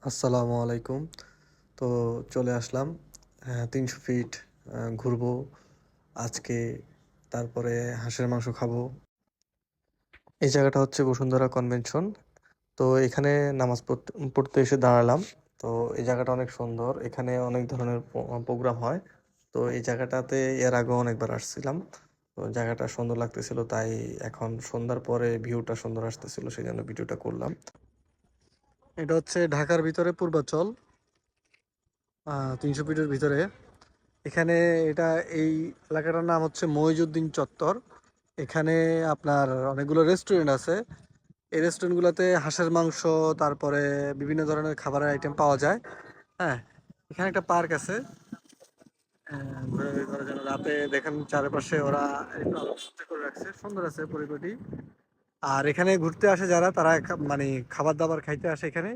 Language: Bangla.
আসসালামু আলাইকুম। তো চলে আসলাম ৩০০ ফিট ঘুরবো আজকে। তারপরে হাঁসের মাংস খাবো। এই জায়গাটা হচ্ছে বসুন্ধরা কনভেনশন। তো এখানে নামাজ পড়তে এসে দাঁড়ালাম। তো এই জায়গাটা অনেক সুন্দর। এখানে অনেক ধরনের প্রোগ্রাম হয়। তো এই জায়গাটাতে এর আগেও অনেকবার আসছিলাম। তো জায়গাটা সুন্দর লাগতেছিল, তাই এখন সন্ধ্যার পরে ভিউটা সুন্দর আসতেছিল, সেই জন্য ভিডিওটা করলাম। এটা হচ্ছে ঢাকার ভিতরে পূর্বাচল, ৩০০ ফিটের ভিতরে। এখানে এটা এই এলাকাটার নাম হচ্ছে মইজুদ্দিন চত্বর। এখানে আপনার অনেকগুলো রেস্টুরেন্ট আছে। এই রেস্টুরেন্টগুলোতে হাঁসের মাংস, তারপরে বিভিন্ন ধরনের খাবারের আইটেম পাওয়া যায়। হ্যাঁ, এখানে একটা পার্ক আছে। ঘোরাঘুরি করার জন্য রাতে দেখেন চারপাশে ওরা একটু আলোকসজ্জা করে রাখছে, সুন্দর আছে পরিপাটি। আর এখানে ঘুরতে আসে যারা, তারা মানে খাবার দাবার খাইতে আসে এখানে।